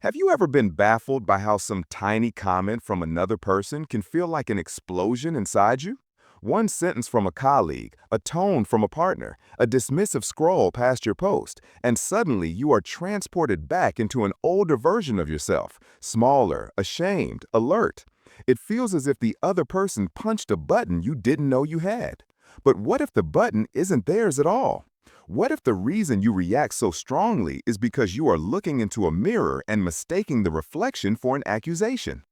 Have you ever been baffled by how some tiny comment from another person can feel like an explosion inside you? One sentence from a colleague, a tone from a partner, a dismissive scroll past your post, and suddenly you are transported back into an older version of yourself, smaller, ashamed, alert. It feels as if the other person punched a button you didn't know you had. But what if the button isn't theirs at all? What if the reason you react so strongly is because you are looking into a mirror and mistaking the reflection for an accusation?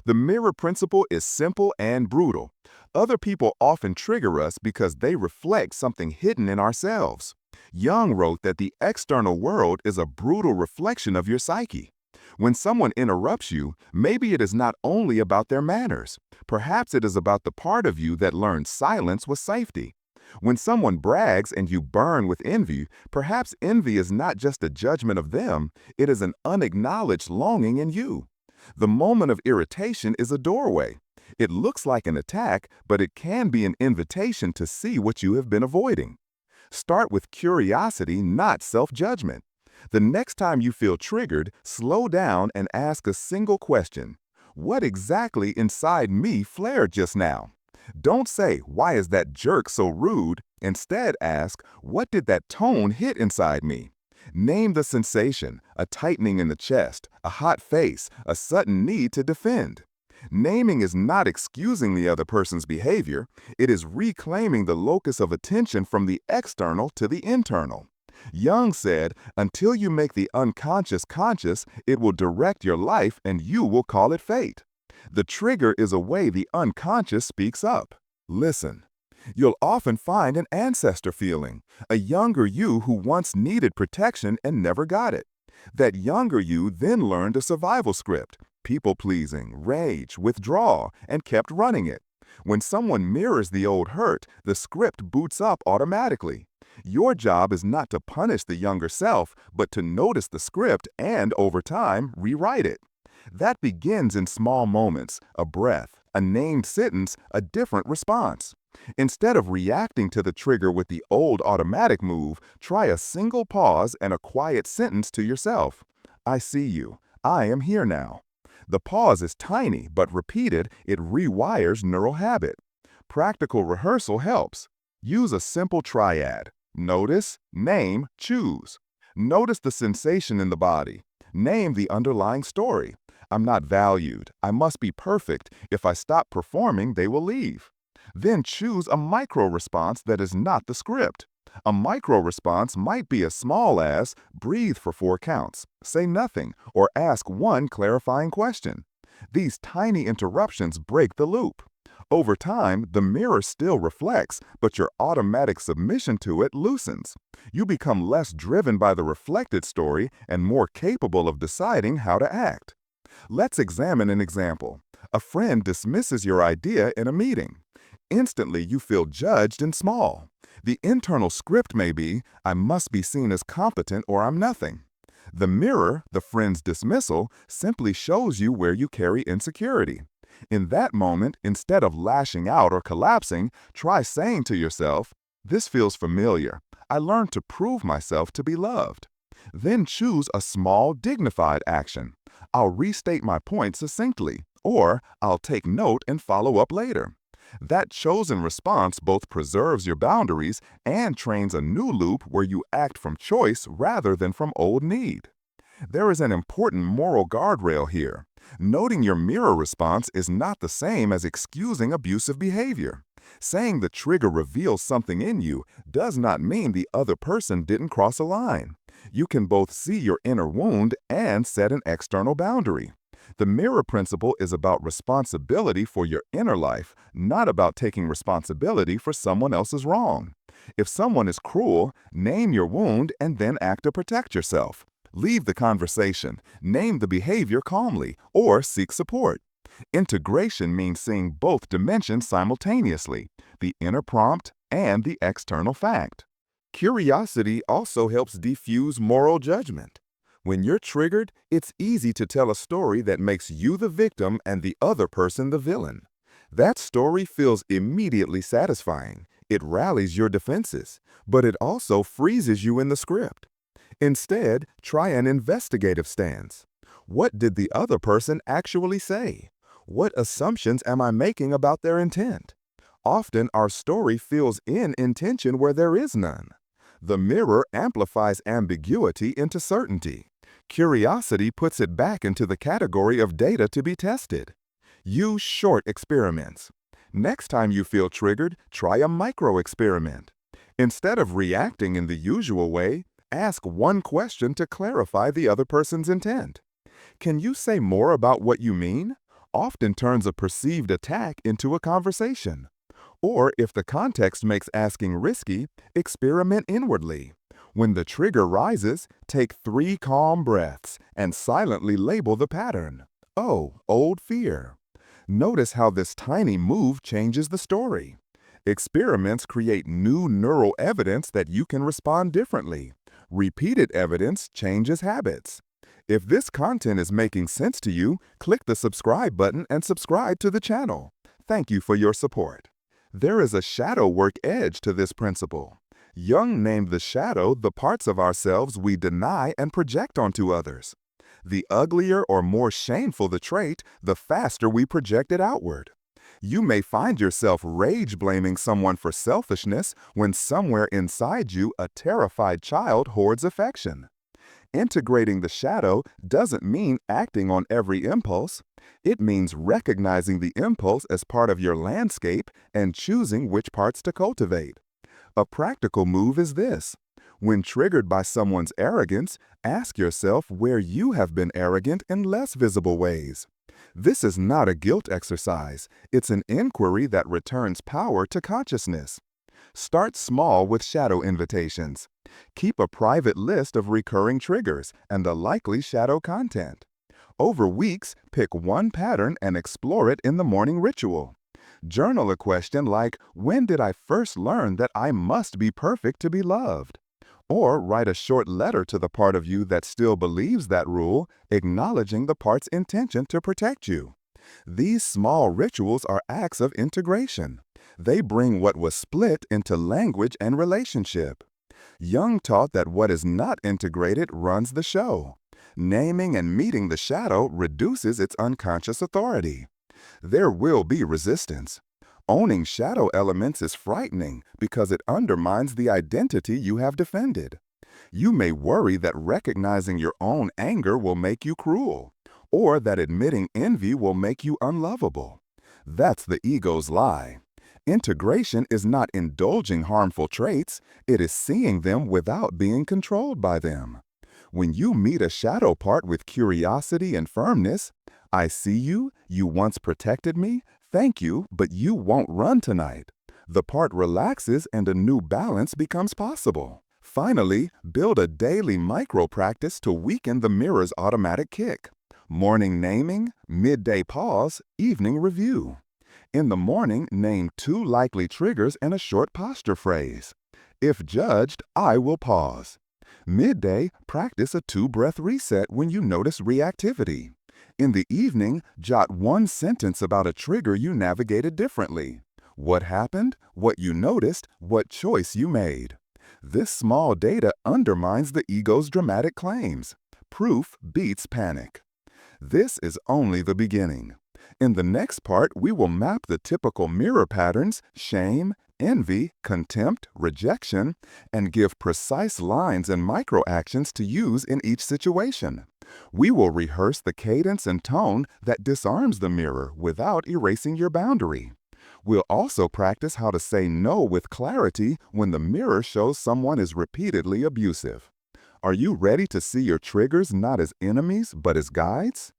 The mirror principle is simple and brutal. Other people often trigger us because they reflect something hidden in ourselves. Jung wrote that the external world is a brutal reflection of your psyche. When someone interrupts you, maybe it is not only about their manners. Perhaps it is about the part of you that learned silence was safety. When someone brags and you burn with envy, perhaps envy is not just a judgment of them, it is an unacknowledged longing in you. The moment of irritation is a doorway. It looks like an attack, but it can be an invitation to see what you have been avoiding. Start with curiosity, not self-judgment. The next time you feel triggered, slow down and ask a single question. What exactly inside me flared just now? Don't say, "Why is that jerk so rude?" Instead ask, "What did that tone hit inside me?" Name the sensation, a tightening in the chest, a hot face, a sudden need to defend. Naming is not excusing the other person's behavior, it is reclaiming the locus of attention from the external to the internal. Jung said, "Until you make the unconscious conscious, it will direct your life and you will call it fate." The trigger is a way the unconscious speaks up. Listen. You'll often find an ancestor feeling, a younger you who once needed protection and never got it. That younger you then learned a survival script, people-pleasing, rage, withdraw, and kept running it. When someone mirrors the old hurt, the script boots up automatically. Your job is not to punish the younger self, but to notice the script and, over time, rewrite it. That begins in small moments, a breath, a named sentence, a different response. Instead of reacting to the trigger with the old automatic move, try a single pause and a quiet sentence to yourself. "I see you. I am here now." The pause is tiny, but repeated, it rewires neural habit. Practical rehearsal helps. Use a simple triad. Notice, name, choose. Notice the sensation in the body. Name the underlying story. "I'm not valued. I must be perfect. If I stop performing, they will leave." Then choose a micro-response that is not the script. A micro-response might be as small as breathe for 4 counts, say nothing, or ask one clarifying question. These tiny interruptions break the loop. Over time, the mirror still reflects, but your automatic submission to it loosens. You become less driven by the reflected story and more capable of deciding how to act. Let's examine an example. A friend dismisses your idea in a meeting. Instantly, you feel judged and small. The internal script may be, "I must be seen as competent or I'm nothing." The mirror, the friend's dismissal, simply shows you where you carry insecurity. In that moment, instead of lashing out or collapsing, try saying to yourself, "This feels familiar. I learned to prove myself to be loved." Then choose a small, dignified action. "I'll restate my point succinctly," or "I'll take note and follow up later." That chosen response both preserves your boundaries and trains a new loop where you act from choice rather than from old need. There is an important moral guardrail here. Noting your mirror response is not the same as excusing abusive behavior. Saying the trigger reveals something in you does not mean the other person didn't cross a line. You can both see your inner wound and set an external boundary. The mirror principle is about responsibility for your inner life, not about taking responsibility for someone else's wrong. If someone is cruel, name your wound and then act to protect yourself. Leave the conversation, name the behavior calmly, or seek support. Integration means seeing both dimensions simultaneously, the inner prompt and the external fact. Curiosity also helps defuse moral judgment. When you're triggered, it's easy to tell a story that makes you the victim and the other person the villain. That story feels immediately satisfying. It rallies your defenses, but it also freezes you in the script. Instead, try an investigative stance. What did the other person actually say? What assumptions am I making about their intent? Often our story fills in intention where there is none. The mirror amplifies ambiguity into certainty. Curiosity puts it back into the category of data to be tested. Use short experiments. Next time you feel triggered, try a micro experiment. Instead of reacting in the usual way, ask one question to clarify the other person's intent. Can you say more about what you mean? Often turns a perceived attack into a conversation. Or if the context makes asking risky, experiment inwardly. When the trigger rises, take 3 calm breaths and silently label the pattern. Oh, old fear. Notice how this tiny move changes the story. Experiments create new neural evidence that you can respond differently. Repeated evidence changes habits. If this content is making sense to you, click the subscribe button and subscribe to the channel. Thank you for your support. There is a shadow work edge to this principle. Jung named the shadow the parts of ourselves we deny and project onto others. The uglier or more shameful the trait, the faster we project it outward. You may find yourself rage-blaming someone for selfishness when somewhere inside you a terrified child hoards affection. Integrating the shadow doesn't mean acting on every impulse. It means recognizing the impulse as part of your landscape and choosing which parts to cultivate. A practical move is this. When triggered by someone's arrogance, ask yourself where you have been arrogant in less visible ways. This is not a guilt exercise. It's an inquiry that returns power to consciousness. Start small with shadow invitations. Keep a private list of recurring triggers and the likely shadow content. Over weeks, pick one pattern and explore it in the morning ritual. Journal a question like, when did I first learn that I must be perfect to be loved? Or write a short letter to the part of you that still believes that rule, acknowledging the part's intention to protect you. These small rituals are acts of integration. They bring what was split into language and relationship. Jung taught that what is not integrated runs the show. Naming and meeting the shadow reduces its unconscious authority. There will be resistance. Owning shadow elements is frightening because it undermines the identity you have defended. You may worry that recognizing your own anger will make you cruel, or that admitting envy will make you unlovable. That's the ego's lie. Integration is not indulging harmful traits, it is seeing them without being controlled by them. When you meet a shadow part with curiosity and firmness, I see you, you once protected me, thank you, but you won't run tonight. The part relaxes and a new balance becomes possible. Finally, build a daily micro-practice to weaken the mirror's automatic kick. Morning naming, midday pause, evening review. In the morning, name 2 likely triggers and a short posture phrase. If judged, I will pause. Midday, practice a 2-breath reset when you notice reactivity. In the evening, jot 1 sentence about a trigger you navigated differently. What happened, what you noticed, what choice you made. This small data undermines the ego's dramatic claims. Proof beats panic. This is only the beginning. In the next part, we will map the typical mirror patterns, shame, envy, contempt, rejection, and give precise lines and micro-actions to use in each situation. We will rehearse the cadence and tone that disarms the mirror without erasing your boundary. We'll also practice how to say no with clarity when the mirror shows someone is repeatedly abusive. Are you ready to see your triggers not as enemies but as guides?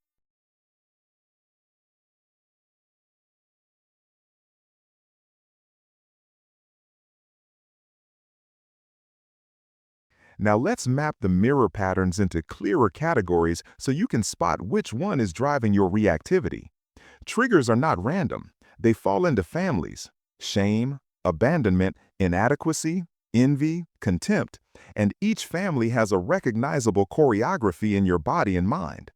Now let's map the mirror patterns into clearer categories so you can spot which one is driving your reactivity. Triggers are not random. They fall into families: shame, abandonment, inadequacy, envy, contempt, and each family has a recognizable choreography in your body and mind.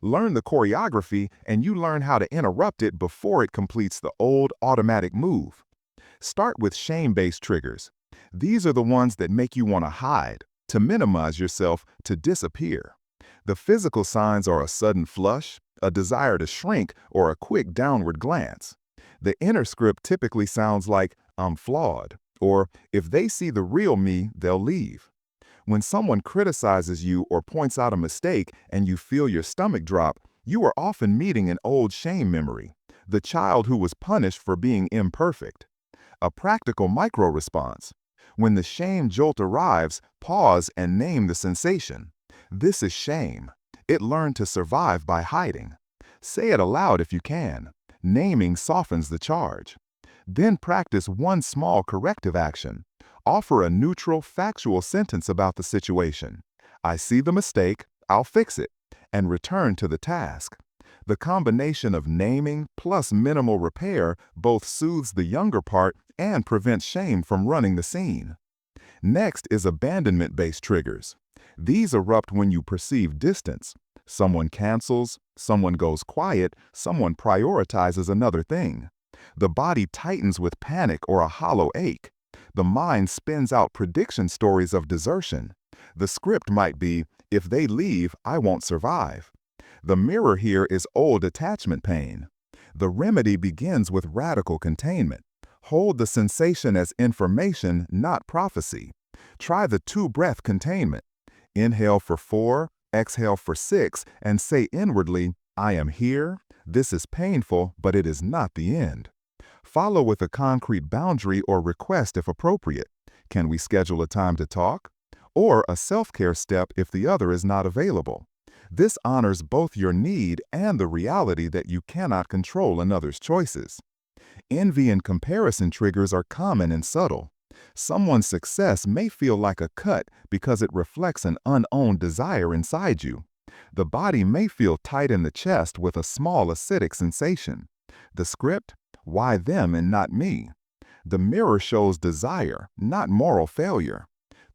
Learn the choreography and you learn how to interrupt it before it completes the old automatic move. Start with shame-based triggers. These are the ones that make you want to hide, to minimize yourself, to disappear. The physical signs are a sudden flush, a desire to shrink, or a quick downward glance. The inner script typically sounds like, "I'm flawed," or "if they see the real me, they'll leave." When someone criticizes you or points out a mistake and you feel your stomach drop, you are often meeting an old shame memory, the child who was punished for being imperfect. A practical micro-response. When the shame jolt arrives, pause and name the sensation. This is shame. It learned to survive by hiding. Say it aloud if you can. Naming softens the charge. Then practice one small corrective action. Offer a neutral, factual sentence about the situation. "I see the mistake, I'll fix it," and return to the task. The combination of naming plus minimal repair both soothes the younger part and prevents shame from running the scene. Next is abandonment-based triggers. These erupt when you perceive distance. Someone cancels, someone goes quiet, someone prioritizes another thing. The body tightens with panic or a hollow ache. The mind spins out prediction stories of desertion. The script might be, "If they leave, I won't survive." The mirror here is old attachment pain. The remedy begins with radical containment. Hold the sensation as information, not prophecy. Try the two-breath containment. Inhale for 4, exhale for 6, and say inwardly, "I am here. This is painful, but it is not the end." Follow with a concrete boundary or request if appropriate. "Can we schedule a time to talk?" Or a self-care step if the other is not available. This honors both your need and the reality that you cannot control another's choices. Envy and comparison triggers are common and subtle. Someone's success may feel like a cut because it reflects an unowned desire inside you. The body may feel tight in the chest with a small acidic sensation. The script? Why them and not me? The mirror shows desire, not moral failure.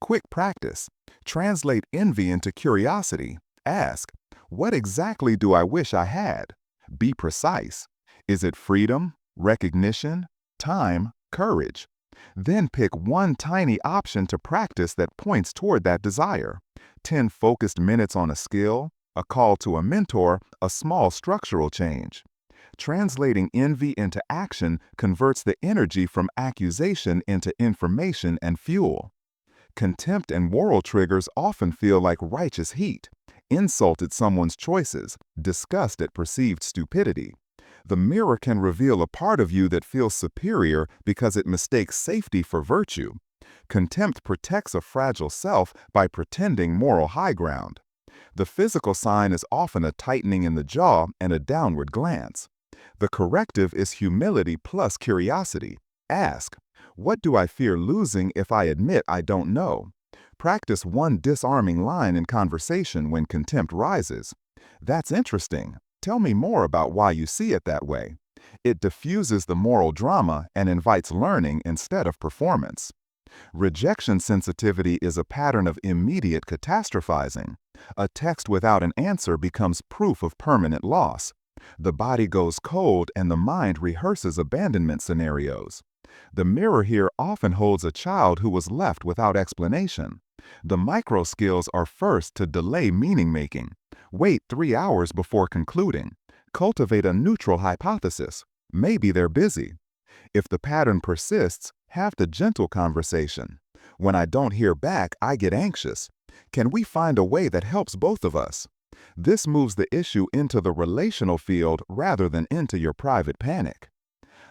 Quick practice. Translate envy into curiosity. Ask, "What exactly do I wish I had?" Be precise. Is it freedom, recognition, time, courage? Then pick one tiny option to practice that points toward that desire. 10 focused minutes on a skill, a call to a mentor, a small structural change. Translating envy into action converts the energy from accusation into information and fuel. Contempt and moral triggers often feel like righteous heat. Insult at someone's choices, disgust at perceived stupidity. The mirror can reveal a part of you that feels superior because it mistakes safety for virtue. Contempt protects a fragile self by pretending moral high ground. The physical sign is often a tightening in the jaw and a downward glance. The corrective is humility plus curiosity. Ask, "What do I fear losing if I admit I don't know?" Practice one disarming line in conversation when contempt rises. "That's interesting. Tell me more about why you see it that way." It diffuses the moral drama and invites learning instead of performance. Rejection sensitivity is a pattern of immediate catastrophizing. A text without an answer becomes proof of permanent loss. The body goes cold and the mind rehearses abandonment scenarios. The mirror here often holds a child who was left without explanation. The micro skills are first to delay meaning-making. Wait 3 hours before concluding. Cultivate a neutral hypothesis. Maybe they're busy. If the pattern persists, have the gentle conversation. "When I don't hear back, I get anxious. Can we find a way that helps both of us?" This moves the issue into the relational field rather than into your private panic.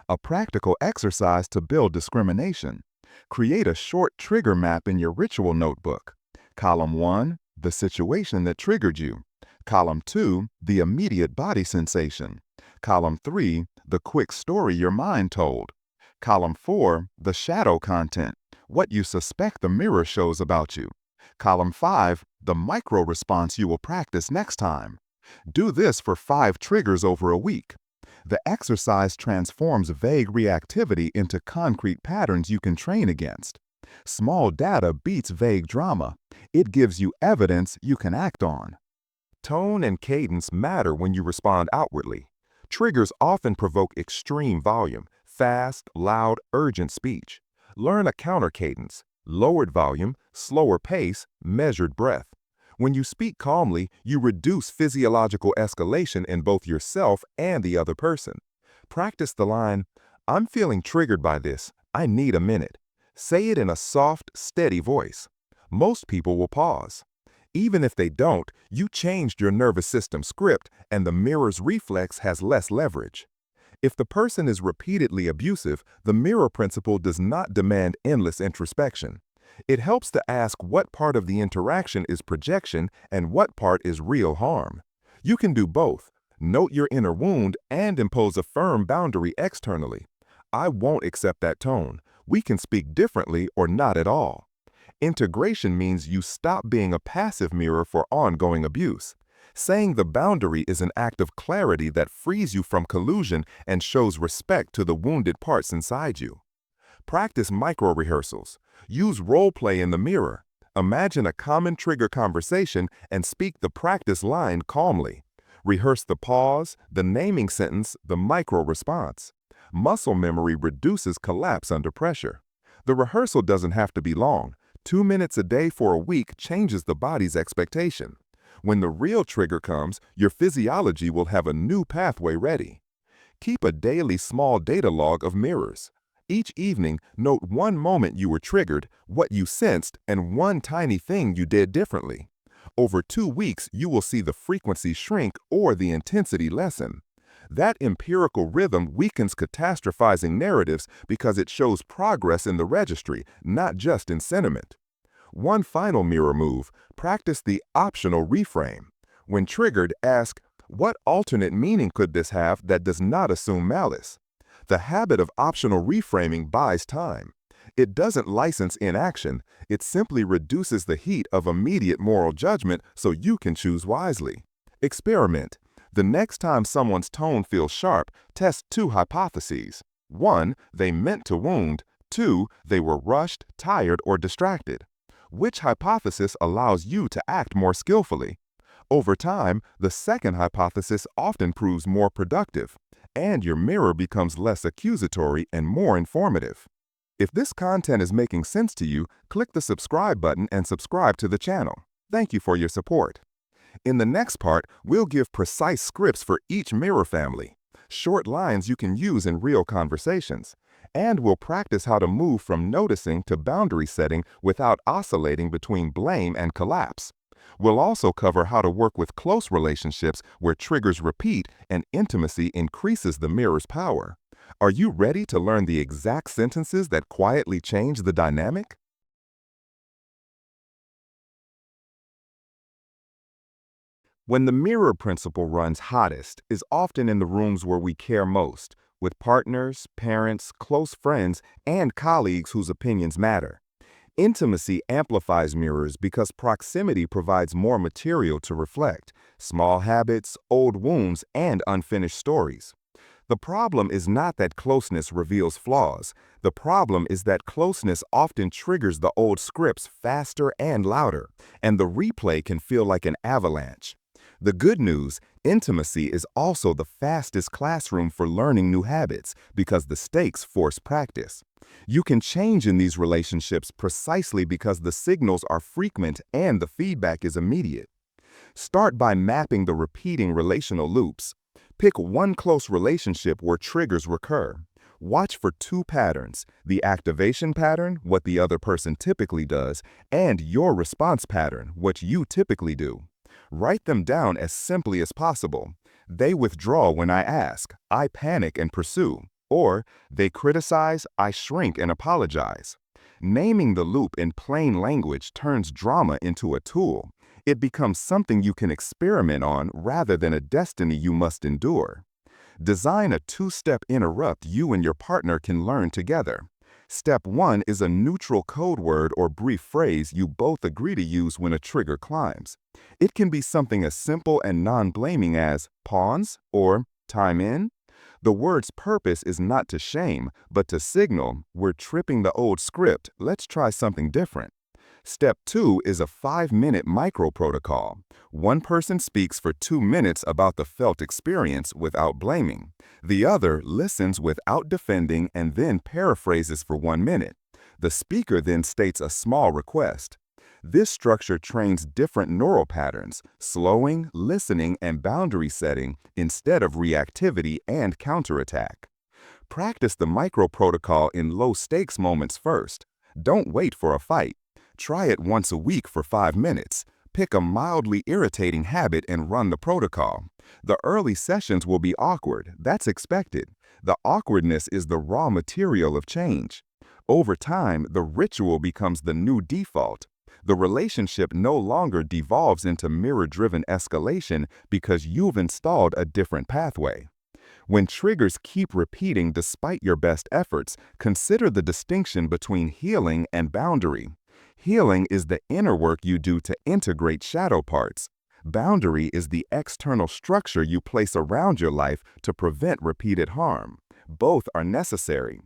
A practical exercise to build discrimination. Create a short trigger map in your ritual notebook. Column 1, the situation that triggered you. Column 2, the immediate body sensation. Column 3, the quick story your mind told. Column 4, the shadow content, what you suspect the mirror shows about you. Column 5, the micro response you will practice next time. Do this for 5 triggers over a week. The exercise transforms vague reactivity into concrete patterns you can train against. Small data beats vague drama. It gives you evidence you can act on. Tone and cadence matter when you respond outwardly. Triggers often provoke extreme volume, fast, loud, urgent speech. Learn a counter cadence, lowered volume, slower pace, measured breath. When you speak calmly, you reduce physiological escalation in both yourself and the other person. Practice the line, "I'm feeling triggered by this. I need a minute." Say it in a soft, steady voice. Most people will pause. Even if they don't, you changed your nervous system script and the mirror's reflex has less leverage. If the person is repeatedly abusive, the mirror principle does not demand endless introspection. It helps to ask what part of the interaction is projection and what part is real harm. You can do both. Note your inner wound and impose a firm boundary externally. "I won't accept that tone. We can speak differently or not at all." Integration means you stop being a passive mirror for ongoing abuse. Saying the boundary is an act of clarity that frees you from collusion and shows respect to the wounded parts inside you. Practice micro-rehearsals. Use role play in the mirror. Imagine a common trigger conversation and speak the practice line calmly. Rehearse the pause, the naming sentence, the micro-response. Muscle memory reduces collapse under pressure. The rehearsal doesn't have to be long. 2 minutes a day for a week changes the body's expectation. When the real trigger comes, your physiology will have a new pathway ready. Keep a daily small data log of mirrors. Each evening, note one moment you were triggered, what you sensed, and one tiny thing you did differently. Over 2 weeks, you will see the frequency shrink or the intensity lessen. That empirical rhythm weakens catastrophizing narratives because it shows progress in the registry, not just in sentiment. One final mirror move, practice the optional reframe. When triggered, ask, "What alternate meaning could this have that does not assume malice?" The habit of optional reframing buys time. It doesn't license inaction, it simply reduces the heat of immediate moral judgment so you can choose wisely. Experiment. The next time someone's tone feels sharp, test 2 hypotheses. 1, they meant to wound. 2, they were rushed, tired, or distracted. Which hypothesis allows you to act more skillfully? Over time, the second hypothesis often proves more productive, and your mirror becomes less accusatory and more informative. If this content is making sense to you, click the subscribe button and subscribe to the channel. Thank you for your support. In the next part, we'll give precise scripts for each mirror family, short lines you can use in real conversations, and we'll practice how to move from noticing to boundary setting without oscillating between blame and collapse. We'll also cover how to work with close relationships where triggers repeat and intimacy increases the mirror's power. Are you ready to learn the exact sentences that quietly change the dynamic? When the mirror principle runs hottest is often in the rooms where we care most, with partners, parents, close friends, and colleagues whose opinions matter. Intimacy amplifies mirrors because proximity provides more material to reflect, small habits, old wounds, and unfinished stories. The problem is not that closeness reveals flaws. The problem is that closeness often triggers the old scripts faster and louder, and the replay can feel like an avalanche. The good news, intimacy is also the fastest classroom for learning new habits because the stakes force practice. You can change in these relationships precisely because the signals are frequent and the feedback is immediate. Start by mapping the repeating relational loops. Pick one close relationship where triggers recur. Watch for 2 patterns, the activation pattern, what the other person typically does, and your response pattern, what you typically do. Write them down as simply as possible. They withdraw when I ask, I panic and pursue, or they criticize, I shrink and apologize. Naming the loop in plain language turns drama into a tool. It becomes something you can experiment on rather than a destiny you must endure. Design a 2-step interrupt you and your partner can learn together. Step 1 is a neutral code word or brief phrase you both agree to use when a trigger climbs. It can be something as simple and non-blaming as pawns or time in. The word's purpose is not to shame, but to signal, we're tripping the old script, let's try something different. Step 2 is a 5-minute micro-protocol. One person speaks for 2 minutes about the felt experience without blaming. The other listens without defending and then paraphrases for 1 minute. The speaker then states a small request. This structure trains different neural patterns, slowing, listening, and boundary setting instead of reactivity and counterattack. Practice the micro protocol in low-stakes moments first. Don't wait for a fight. Try it once a week for 5 minutes. Pick a mildly irritating habit and run the protocol. The early sessions will be awkward. That's expected. The awkwardness is the raw material of change. Over time, the ritual becomes the new default. The relationship no longer devolves into mirror-driven escalation because you've installed a different pathway. When triggers keep repeating despite your best efforts, consider the distinction between healing and boundary. Healing is the inner work you do to integrate shadow parts. Boundary is the external structure you place around your life to prevent repeated harm. Both are necessary.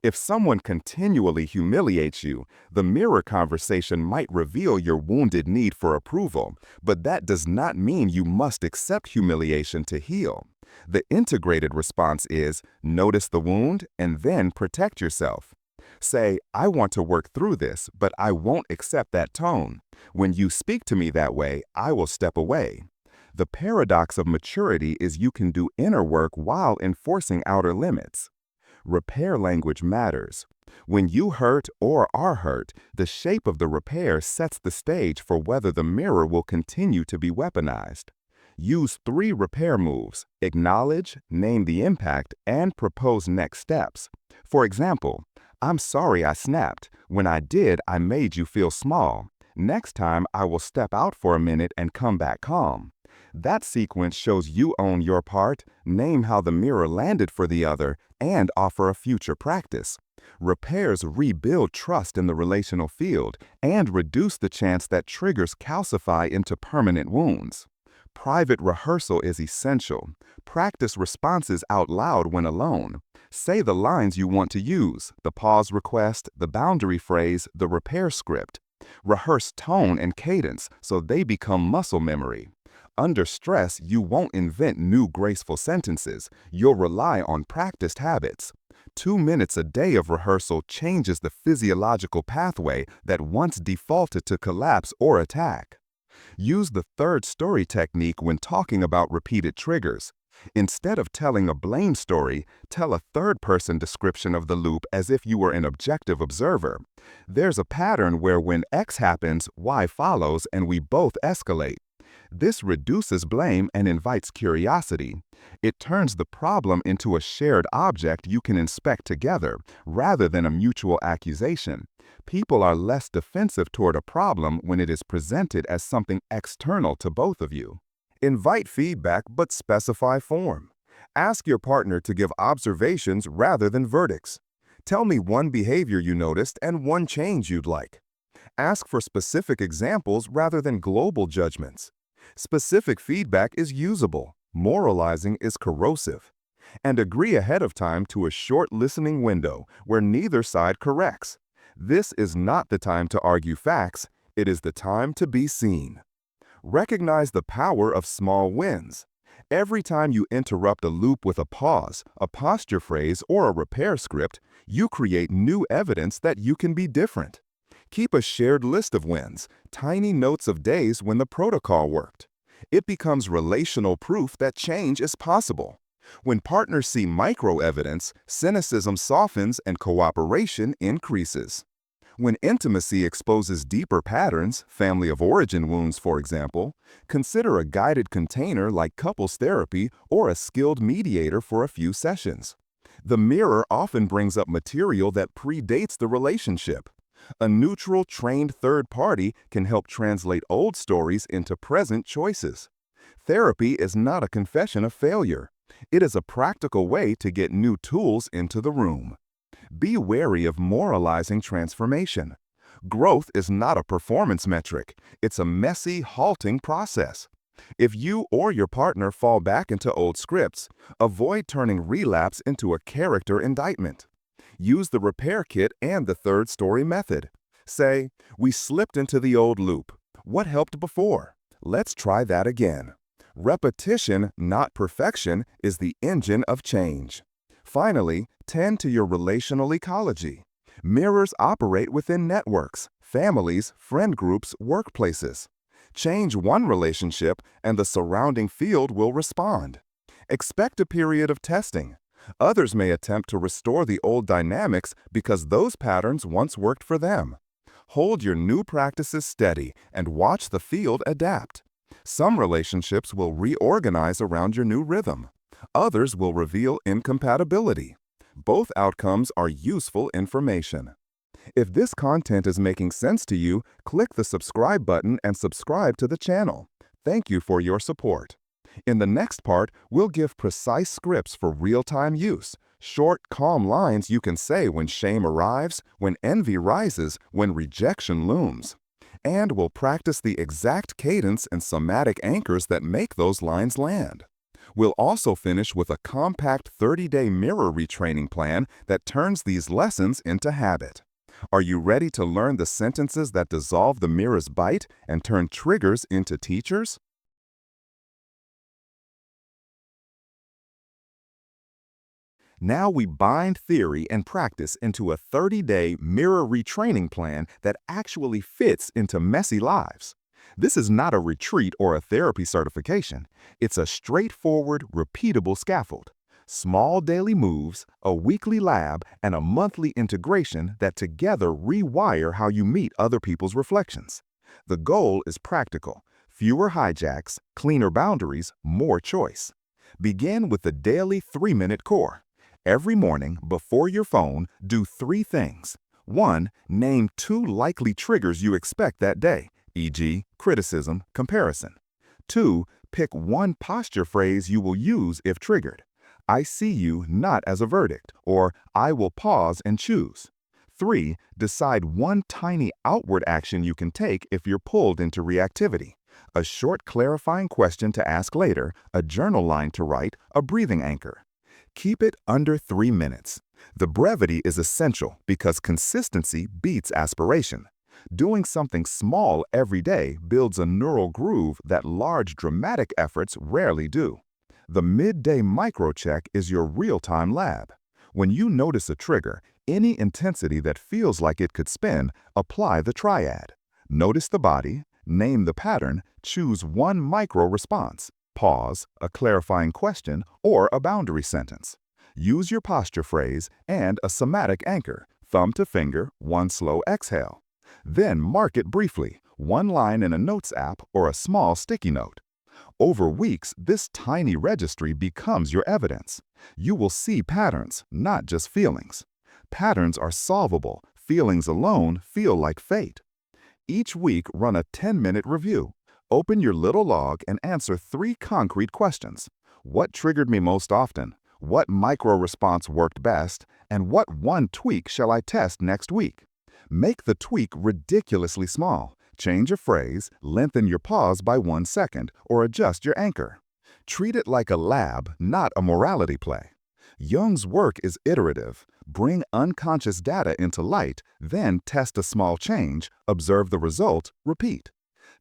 If someone continually humiliates you, the mirror conversation might reveal your wounded need for approval, but that does not mean you must accept humiliation to heal. The integrated response is, notice the wound and then protect yourself. Say, I want to work through this, but I won't accept that tone. When you speak to me that way, I will step away. The paradox of maturity is you can do inner work while enforcing outer limits. Repair language matters. When you hurt or are hurt, the shape of the repair sets the stage for whether the mirror will continue to be weaponized. Use 3 repair moves: acknowledge, name the impact, and propose next steps. For example, I'm sorry I snapped. When I did, I made you feel small. Next time, I will step out for a minute and come back calm. That sequence shows you own your part, name how the mirror landed for the other, and offer a future practice. Repairs rebuild trust in the relational field and reduce the chance that triggers calcify into permanent wounds. Private rehearsal is essential. Practice responses out loud when alone. Say the lines you want to use, the pause request, the boundary phrase, the repair script. Rehearse tone and cadence so they become muscle memory. Under stress, you won't invent new graceful sentences. You'll rely on practiced habits. 2 minutes a day of rehearsal changes the physiological pathway that once defaulted to collapse or attack. Use the third story technique when talking about repeated triggers. Instead of telling a blame story, tell a third-person description of the loop as if you were an objective observer. There's a pattern where when X happens, Y follows, and we both escalate. This reduces blame and invites curiosity. It turns the problem into a shared object you can inspect together, rather than a mutual accusation. People are less defensive toward a problem when it is presented as something external to both of you. Invite feedback but specify form. Ask your partner to give observations rather than verdicts. Tell me one behavior you noticed and one change you'd like. Ask for specific examples rather than global judgments. Specific feedback is usable. Moralizing is corrosive. And agree ahead of time to a short listening window where neither side corrects. This is not the time to argue facts. It is the time to be seen. Recognize the power of small wins. Every time you interrupt a loop with a pause, a posture phrase, or a repair script, you create new evidence that you can be different. Keep a shared list of wins, tiny notes of days when the protocol worked. It becomes relational proof that change is possible. When partners see micro-evidence, cynicism softens and cooperation increases. When intimacy exposes deeper patterns, family of origin wounds for example, consider a guided container like couples therapy or a skilled mediator for a few sessions. The mirror often brings up material that predates the relationship. A neutral, trained third party can help translate old stories into present choices. Therapy is not a confession of failure. It is a practical way to get new tools into the room. Be wary of moralizing transformation. Growth is not a performance metric. It's a messy, halting process. If you or your partner fall back into old scripts, avoid turning relapse into a character indictment. Use the repair kit and the third story method. Say, we slipped into the old loop. What helped before? Let's try that again. Repetition, not perfection, is the engine of change. Finally, tend to your relational ecology. Mirrors operate within networks. families, friend groups, workplaces. Change one relationship and the surrounding field will respond. Expect a period of testing. Others may attempt to restore the old dynamics because those patterns once worked for them. Hold your new practices steady and watch the field adapt. Some relationships will reorganize around your new rhythm. Others will reveal incompatibility. Both outcomes are useful information. If this content is making sense to you, click the subscribe button and subscribe to the channel. Thank you for your support. In the next part, we'll give precise scripts for real-time use, short, calm lines you can say when shame arrives, when envy rises, when rejection looms. And we'll practice the exact cadence and somatic anchors that make those lines land. We'll also finish with a compact 30-day mirror retraining plan that turns these lessons into habit. Are you ready to learn the sentences that dissolve the mirror's bite and turn triggers into teachers? Now we bind theory and practice into a 30-day mirror retraining plan that actually fits into messy lives. This is not a retreat or a therapy certification. It's a straightforward, repeatable scaffold. Small daily moves, a weekly lab, and a monthly integration that together rewire how you meet other people's reflections. The goal is practical. Fewer hijacks, cleaner boundaries, more choice. Begin with the daily 3-minute core. Every morning, before your phone, do 3 things. 1. Name 2 likely triggers you expect that day, e.g., criticism, comparison. 2. Pick 1 posture phrase you will use if triggered. I see you not as a verdict, or I will pause and choose. 3. Decide 1 tiny outward action you can take if you're pulled into reactivity. A short clarifying question to ask later, a journal line to write, a breathing anchor. Keep it under 3 minutes. The brevity is essential because consistency beats aspiration. Doing something small every day builds a neural groove that large dramatic efforts rarely do. The midday microcheck is your real-time lab. When you notice a trigger, any intensity that feels like it could spin, apply the triad. Notice the body, name the pattern, choose 1 micro response. Pause, a clarifying question, or a boundary sentence. Use your posture phrase and a somatic anchor, thumb to finger, 1 slow exhale. Then mark it briefly, 1 line in a notes app or a small sticky note. Over weeks, this tiny registry becomes your evidence. You will see patterns, not just feelings. Patterns are solvable. Feelings alone feel like fate. Each week, run a 10-minute review. Open your little log and answer 3 concrete questions. What triggered me most often? What micro-response worked best? And what 1 tweak shall I test next week? Make the tweak ridiculously small. Change a phrase, lengthen your pause by 1 second, or adjust your anchor. Treat it like a lab, not a morality play. Jung's work is iterative. Bring unconscious data into light, then test a small change, observe the result, repeat.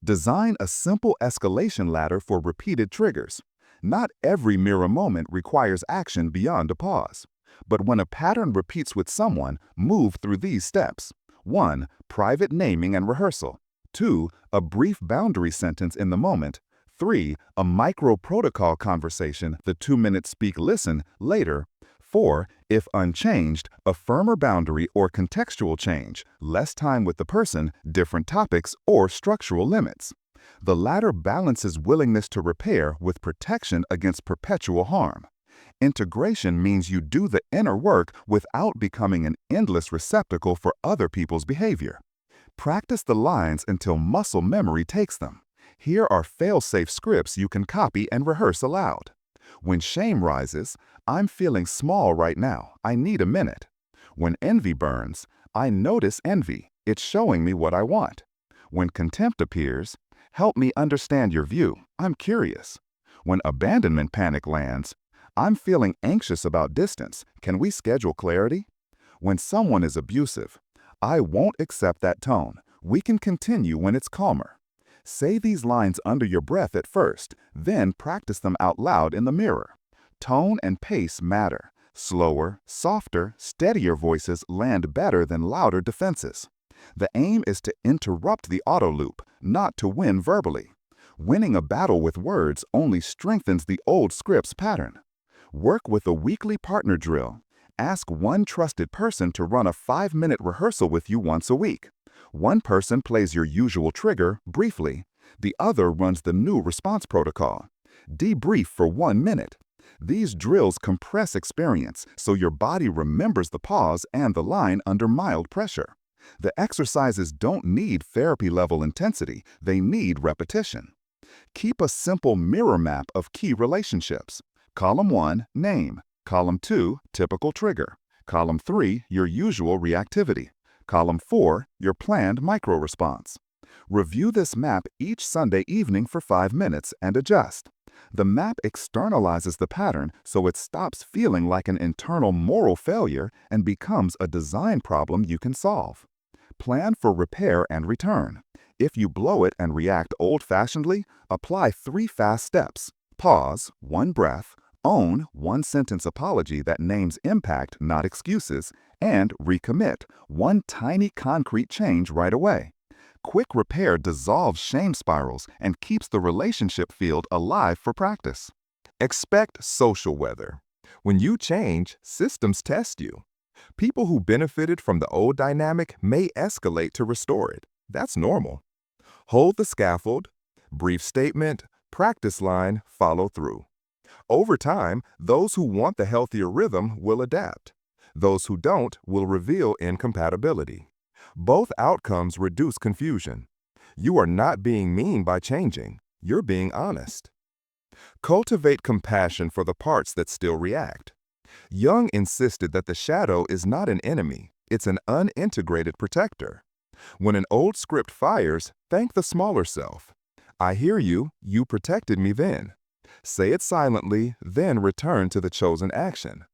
Design a simple escalation ladder for repeated triggers. Not every mirror moment requires action beyond a pause. But when a pattern repeats with someone, move through these steps. 1. Private naming and rehearsal. 2. A brief boundary sentence in the moment. 3. A micro-protocol conversation, the 2-minute speak-listen, later. 4. If unchanged, a firmer boundary or contextual change, less time with the person, different topics, or structural limits. The latter balances willingness to repair with protection against perpetual harm. Integration means you do the inner work without becoming an endless receptacle for other people's behavior. Practice the lines until muscle memory takes them. Here are fail-safe scripts you can copy and rehearse aloud. When shame rises, I'm feeling small right now. I need a minute. When envy burns, I notice envy. It's showing me what I want. When contempt appears, help me understand your view. I'm curious. When abandonment panic lands, I'm feeling anxious about distance. Can we schedule clarity? When someone is abusive, I won't accept that tone. We can continue when it's calmer. Say these lines under your breath at first, then practice them out loud in the mirror. Tone and pace matter. Slower, softer, steadier voices land better than louder defenses. The aim is to interrupt the auto loop, not to win verbally. Winning a battle with words only strengthens the old script's pattern. Work with a weekly partner drill. Ask one trusted person to run a 5-minute rehearsal with you once a week. One person plays your usual trigger briefly. The other runs the new response protocol. Debrief for 1 minute. These drills compress experience so your body remembers the pause and the line under mild pressure. The exercises don't need therapy-level intensity, they need repetition. Keep a simple mirror map of key relationships. Column 1, name. Column 2, typical trigger. Column 3, your usual reactivity. Column 4, your planned micro-response. Review this map each Sunday evening for 5 minutes and adjust. The map externalizes the pattern so it stops feeling like an internal moral failure and becomes a design problem you can solve. Plan for repair and return. If you blow it and react old-fashionedly, apply 3 fast steps. Pause, 1 breath, own 1-sentence apology that names impact, not excuses, and recommit 1 tiny concrete change right away. Quick repair dissolves shame spirals and keeps the relationship field alive for practice. Expect social weather. When you change, systems test you. People who benefited from the old dynamic may escalate to restore it. That's normal. Hold the scaffold, brief statement, practice line, follow through. Over time, those who want the healthier rhythm will adapt. Those who don't will reveal incompatibility. Both outcomes reduce confusion. You are not being mean by changing. You're being honest. Cultivate compassion for the parts that still react. Jung insisted that the shadow is not an enemy, it's an unintegrated protector. When an old script fires, thank the smaller self. I hear you, you protected me then. Say it silently, then return to the chosen action.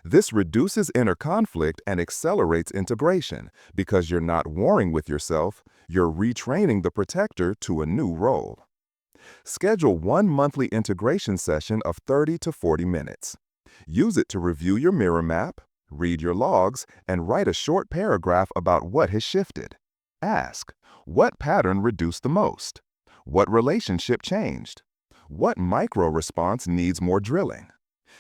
This reduces inner conflict and accelerates integration because you're not warring with yourself, you're retraining the protector to a new role. Schedule 1 monthly integration session of 30 to 40 minutes. Use it to review your mirror map, read your logs, and write a short paragraph about what has shifted. Ask, what pattern reduced the most? What relationship changed? What micro-response needs more drilling?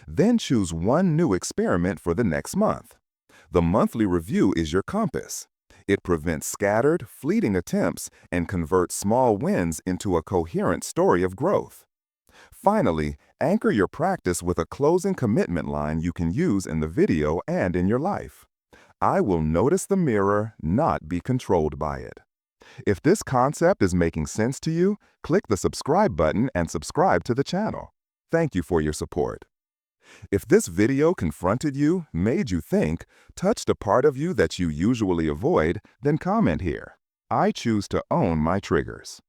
Then choose 1 new experiment for the next month. The monthly review is your compass. It prevents scattered, fleeting attempts and converts small wins into a coherent story of growth. Finally, anchor your practice with a closing commitment line you can use in the video and in your life. I will notice the mirror, not be controlled by it. If this concept is making sense to you, click the subscribe button and subscribe to the channel. Thank you for your support. If this video confronted you, made you think, touched a part of you that you usually avoid, then comment here. I choose to own my triggers.